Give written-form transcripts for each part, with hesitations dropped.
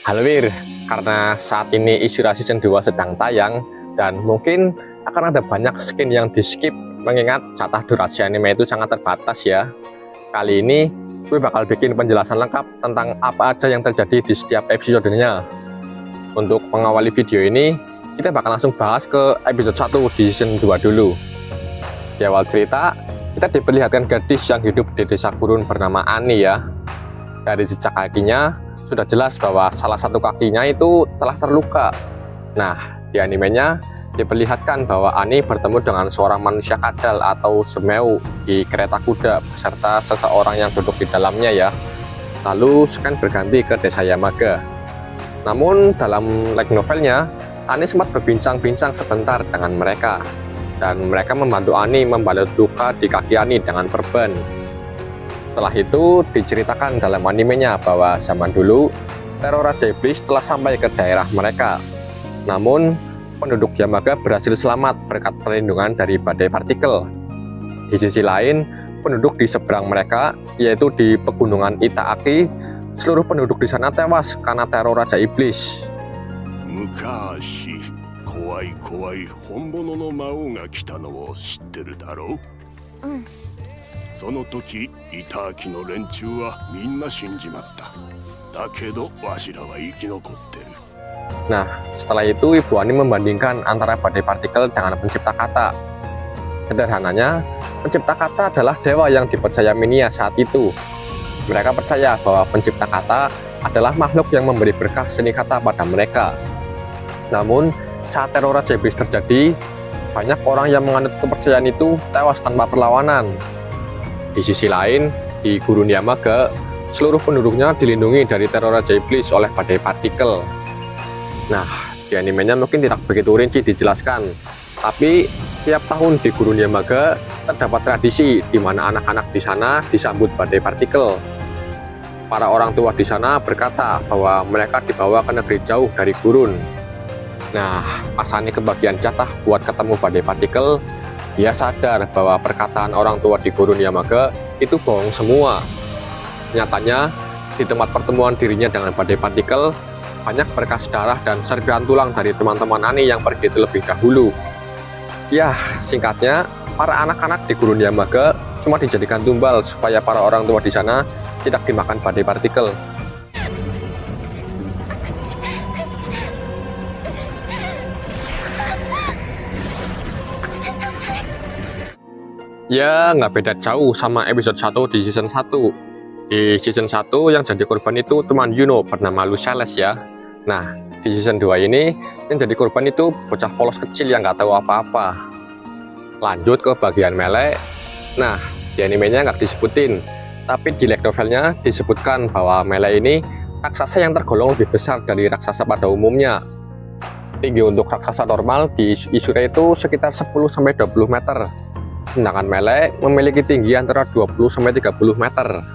Halo Wir, karena saat ini Ishura Season 2 sedang tayang dan mungkin akan ada banyak skin yang di skip mengingat jatah durasi anime itu sangat terbatas ya. Kali ini gue bakal bikin penjelasan lengkap tentang apa aja yang terjadi di setiap episodenya. Untuk mengawali video ini, kita bakal langsung bahas ke episode 1 di Season 2 dulu. Di awal cerita, kita diperlihatkan gadis yang hidup di desa gurun bernama Ani ya. Dari jejak kakinya, sudah jelas bahwa salah satu kakinya itu telah terluka. Nah, di animenya diperlihatkan bahwa Ani bertemu dengan seorang manusia kadal atau semeu di kereta kuda beserta seseorang yang duduk di dalamnya ya. Lalu scan berganti ke desa Yamaga. Namun dalam light novelnya, Ani sempat berbincang-bincang sebentar dengan mereka. Dan mereka membantu Ani membalut luka di kaki Ani dengan perban. Setelah itu diceritakan dalam animenya bahwa zaman dulu teror Raja Iblis telah sampai ke daerah mereka. Namun penduduk Yamaga berhasil selamat berkat perlindungan dari badai partikel. Di sisi lain, penduduk di seberang mereka, yaitu di pegunungan Itaaki, seluruh penduduk di sana tewas karena teror Raja Iblis. 昔、怖い怖い本物の魔王が来たのを知ってるだろう？その時、イターキの連中はみんな死んじまった。だけど、わしらは生き残ってる。 Nah, setelah itu Ibu Ani membandingkan antara badai partikel dengan pencipta kata. Sederhananya, pencipta kata adalah dewa yang dipercaya Minia saat itu. Mereka percaya bahwa pencipta kata adalah makhluk yang memberi berkah seni kata pada mereka. Namun, saat teror Raja Iblis terjadi, banyak orang yang menganut kepercayaan itu tewas tanpa perlawanan. Di sisi lain, di Gurun Yamaga, seluruh penduduknya dilindungi dari teror Raja Iblis oleh badai partikel. Nah, di animenya mungkin tidak begitu rinci dijelaskan, tapi tiap tahun di Gurun Yamaga terdapat tradisi di mana anak-anak di sana disambut badai partikel. Para orang tua di sana berkata bahwa mereka dibawa ke negeri jauh dari gurun. Nah, pas Ani kebagian jatah buat ketemu badai partikel, dia sadar bahwa perkataan orang tua di Gurun Yamaga itu bohong semua. Nyatanya, di tempat pertemuan dirinya dengan badai partikel, banyak berkas darah dan serpihan tulang dari teman-teman Ani yang pergi terlebih dahulu. Ya, singkatnya, para anak-anak di Gurun Yamaga cuma dijadikan tumbal supaya para orang tua di sana tidak dimakan badai partikel. Ya, nggak beda jauh sama episode 1 di season 1. Di season 1 yang jadi korban itu teman Yuno bernama Lucelles ya. Nah, di season 2 ini yang jadi korban itu bocah polos kecil yang nggak tahu apa-apa. Lanjut ke bagian Mele. Nah, di animenya nggak disebutin, tapi di light novelnya disebutkan bahwa Mele ini raksasa yang tergolong lebih besar dari raksasa pada umumnya. Tinggi untuk raksasa normal di Ishura itu sekitar 10-20 meter. Sedangkan Mele memiliki tinggi antara 20-30 meter.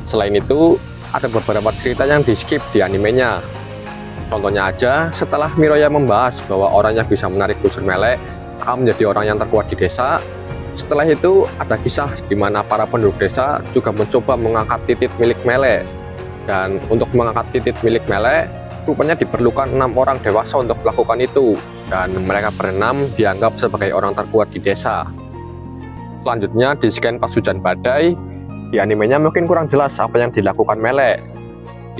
Selain itu, ada beberapa cerita yang di skip di animenya. Contohnya aja, setelah Miroya membahas bahwa orang yang bisa menarik busur Mele akan menjadi orang yang terkuat di desa. Setelah itu, ada kisah di mana para penduduk desa juga mencoba mengangkat titik milik Mele. Dan untuk mengangkat titik milik Mele, rupanya diperlukan 6 orang dewasa untuk melakukan itu. Dan mereka berenam dianggap sebagai orang terkuat di desa. Selanjutnya di scan pas hujan badai, di animenya mungkin kurang jelas apa yang dilakukan Mele.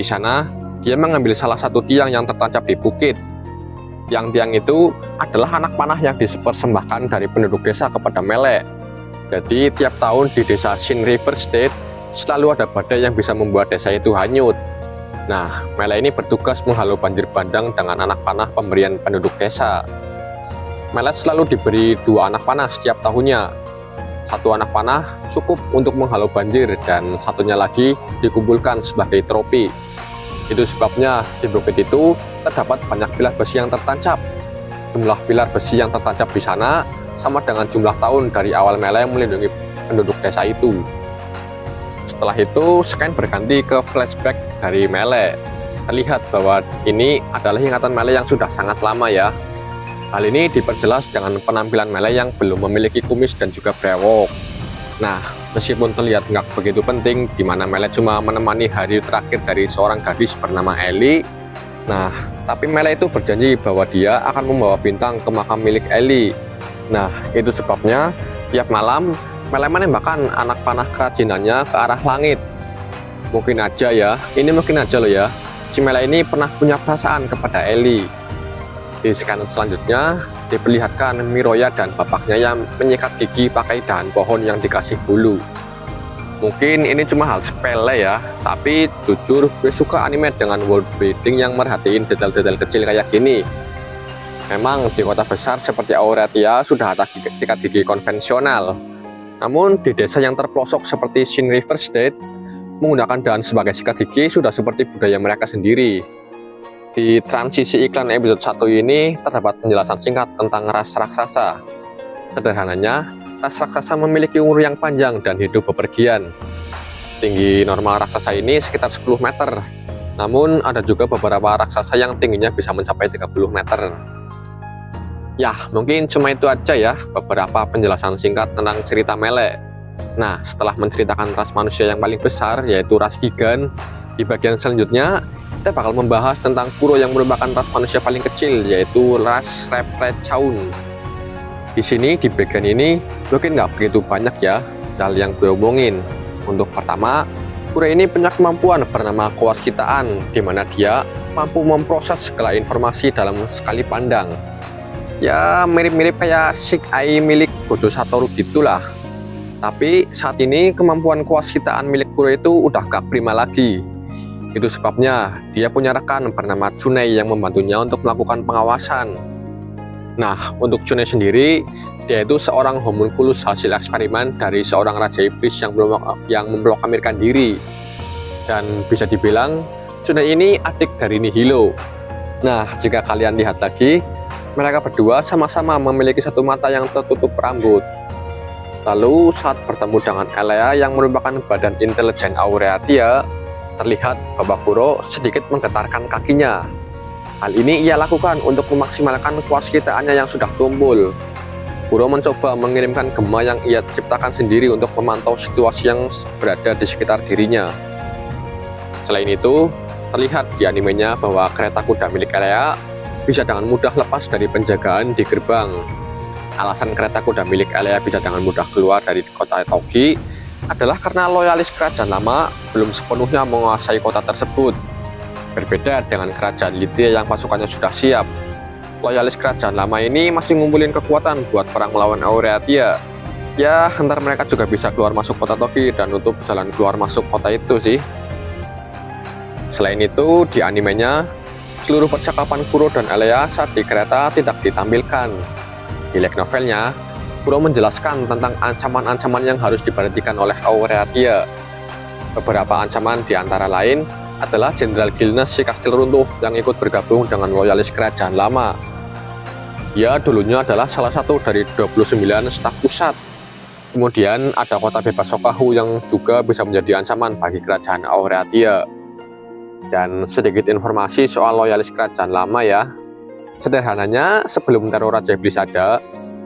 Di sana, dia mengambil salah satu tiang yang tertancap di bukit. Yang tiang itu adalah anak panah yang dipersembahkan dari penduduk desa kepada Mele. Jadi tiap tahun di desa Shin River State, selalu ada badai yang bisa membuat desa itu hanyut. Nah, Mele ini bertugas menghalau banjir bandang dengan anak panah pemberian penduduk desa. Mele selalu diberi 2 anak panah setiap tahunnya. Satu anak panah cukup untuk menghalau banjir dan satunya lagi dikumpulkan sebagai trofi. Itu sebabnya di bukit itu terdapat banyak pilar besi yang tertancap. Jumlah pilar besi yang tertancap di sana sama dengan jumlah tahun dari awal Mele melindungi penduduk desa itu. Setelah itu, scan berganti ke flashback dari Mele. Terlihat bahwa ini adalah ingatan Mele yang sudah sangat lama ya. Hal ini diperjelas dengan penampilan Mele yang belum memiliki kumis dan juga brewok. Nah, meskipun terlihat nggak begitu penting, di mana Mele cuma menemani hari terakhir dari seorang gadis bernama Ellie, Nah, tapi Mele itu berjanji bahwa dia akan membawa bintang ke makam milik Ellie. Nah, itu sebabnya tiap malam Mele menembakkan anak panah kerajinannya ke arah langit. Mungkin aja ya, ini mungkin aja loh ya, si Mele ini pernah punya perasaan kepada Ellie. Di scan selanjutnya diperlihatkan Miroya dan bapaknya yang menyikat gigi pakai dahan pohon yang dikasih bulu. Mungkin ini cuma hal sepele ya, tapi jujur gue suka anime dengan world building yang merhatiin detail-detail kecil kayak gini. Memang di kota besar seperti Auratia sudah ada sikat gigi konvensional, namun di desa yang terpelosok seperti Shin River State, menggunakan dahan sebagai sikat gigi sudah seperti budaya mereka sendiri. Di transisi iklan episode 1 ini terdapat penjelasan singkat tentang ras raksasa. Sederhananya, ras raksasa memiliki umur yang panjang dan hidup bepergian. Tinggi normal raksasa ini sekitar 10 meter, namun ada juga beberapa raksasa yang tingginya bisa mencapai 30 meter. Ya, mungkin cuma itu aja ya, beberapa penjelasan singkat tentang cerita Mele. Nah, setelah menceritakan ras manusia yang paling besar, yaitu ras Gigan, di bagian selanjutnya, kita bakal membahas tentang Kuro yang merupakan ras manusia paling kecil, yaitu ras Replechaun. Di sini, di bagian ini, mungkin nggak begitu banyak ya hal yang gue omongin. Untuk pertama, Kuro ini punya kemampuan bernama Kewaskitaan, di mana dia mampu memproses segala informasi dalam sekali pandang. Ya, mirip-mirip kayak Sick Eye milik Gojo Satoru gitulah. Tapi saat ini kemampuan Kewaskitaan milik Kuro itu udah gak prima lagi. Itu sebabnya dia punya rekan bernama Tsunei yang membantunya untuk melakukan pengawasan. Nah, untuk Tsunei sendiri, dia itu seorang homunculus hasil eksperimen dari seorang raja iblis yang memproklamirkan diri. Dan bisa dibilang, Tsunei ini adik dari Nihilo. Nah, jika kalian lihat lagi, mereka berdua sama-sama memiliki satu mata yang tertutup rambut. Lalu saat bertemu dengan Elea yang merupakan badan intelijen Auratia, terlihat bahwa Kuro sedikit menggetarkan kakinya. Hal ini ia lakukan untuk memaksimalkan kewasitaannya yang sudah tumpul. Kuro mencoba mengirimkan gema yang ia ciptakan sendiri untuk memantau situasi yang berada di sekitar dirinya. Selain itu, terlihat di animenya bahwa kereta kuda milik Elea bisa dengan mudah lepas dari penjagaan di gerbang. Alasan kereta kuda milik Elea bisa dengan mudah keluar dari kota Togi adalah karena loyalis kerajaan lama belum sepenuhnya menguasai kota tersebut. Berbeda dengan kerajaan Lydia yang pasukannya sudah siap. Loyalis kerajaan lama ini masih ngumpulin kekuatan buat perang melawan Auratia. Ya, ntar mereka juga bisa keluar masuk kota Togi dan nutup jalan keluar masuk kota itu sih. Selain itu, di animenya, seluruh percakapan Kuro dan Elea saat di kereta tidak ditampilkan. Di light novelnya, Kuro menjelaskan tentang ancaman-ancaman yang harus diperhatikan oleh Auratia. Beberapa ancaman di antara lain adalah Jenderal Gilnes si kastil runtuh yang ikut bergabung dengan loyalis kerajaan lama. Dia dulunya adalah salah satu dari 29 staf pusat. Kemudian ada kota bebas Sokahu yang juga bisa menjadi ancaman bagi kerajaan Auratia. Dan sedikit informasi soal loyalis kerajaan lama ya. Sederhananya, sebelum teror Raja Iblis ada,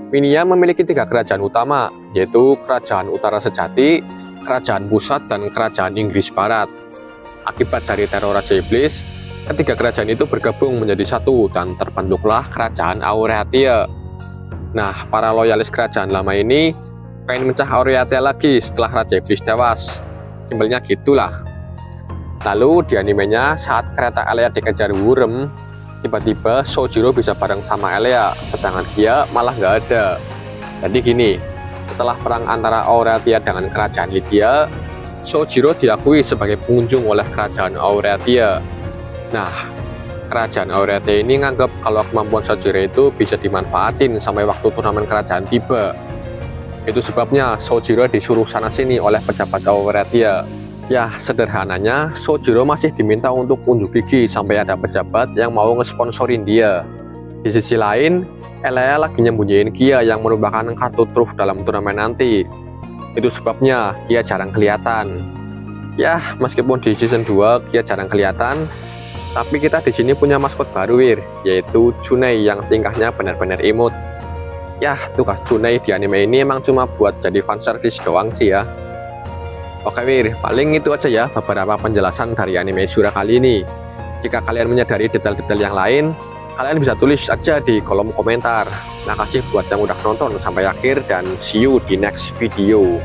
Minia memiliki 3 kerajaan utama, yaitu Kerajaan Utara Sejati, Kerajaan Pusat, dan Kerajaan Inggris Barat. Akibat dari teror Raja Iblis, ketiga kerajaan itu bergabung menjadi satu dan terbentuklah Kerajaan Auratia. Nah, para loyalis kerajaan lama ini pengen mencah Auratia lagi setelah Raja Iblis tewas. Simpelnya gitulah. Lalu di animenya, saat kereta Elea dikejar Wurem, tiba-tiba Sojiro bisa bareng sama Elea, sedangkan dia malah nggak ada. Jadi gini, setelah perang antara Auratia dengan kerajaan Lydia, Sojiro diakui sebagai pengunjung oleh kerajaan Auratia. Nah, kerajaan Auratia ini nganggap kalau kemampuan Sojiro itu bisa dimanfaatin sampai waktu turnamen kerajaan tiba. Itu sebabnya Sojiro disuruh sana-sini oleh pejabat Auratia. Ya, sederhananya, Sojiro masih diminta untuk unjuk gigi sampai ada pejabat yang mau ngesponsorin dia. Di sisi lain, Elea lagi nyembunyiin Kia yang merupakan kartu truf dalam turnamen nanti. Itu sebabnya Kia jarang kelihatan. Ya, meskipun di season 2 Kia jarang kelihatan, tapi kita di sini punya maskot baru, yaitu Tsunei yang tingkahnya benar-benar imut. Ya, tugas Tsunei di anime ini emang cuma buat jadi fanservice doang sih ya. Oke paling itu aja ya beberapa penjelasan dari anime Shura kali ini. Jika kalian menyadari detail-detail yang lain, kalian bisa tulis aja di kolom komentar. Makasih buat yang udah nonton sampai akhir dan see you di next video.